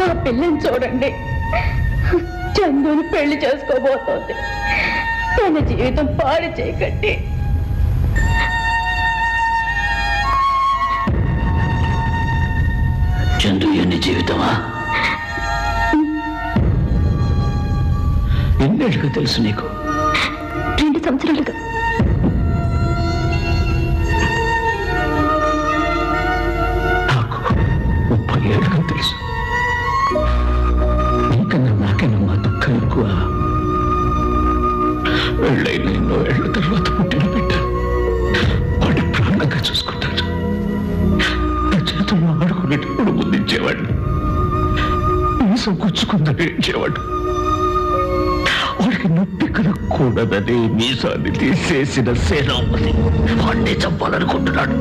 ఆ పిల్లని చూడండి, చందుని పెళ్లి చేసుకోబోతోంది. తన జీవితం పాడు చేయకండి. చందు ఎన్ని జీవితమా? ఎన్నేళ్ళుగా తెలుసు నీకు? 2 సంవత్సరాలుగా. నాకు 30 ఏళ్ళుగా తెలుసు. నీకన్నా నాకేనమ్మా దుఃఖం ఎక్కువ. పెళ్ళైన 2 ఏళ్ల తర్వాత పుట్టిన బిడ్డ వాడి ప్రాణంగా చూసుకుంటాడు. నా చేతుల్లో ఆడుకునేటప్పుడు ముందించేవాడిని, మీసం గుచ్చుకుందని ఏడ్చేవాడు. వాడికి నొప్పి కలగకూడదని మీసాన్ని తీసేసిన సేనాపతి వాడిని చంపాలనుకుంటున్నాడు.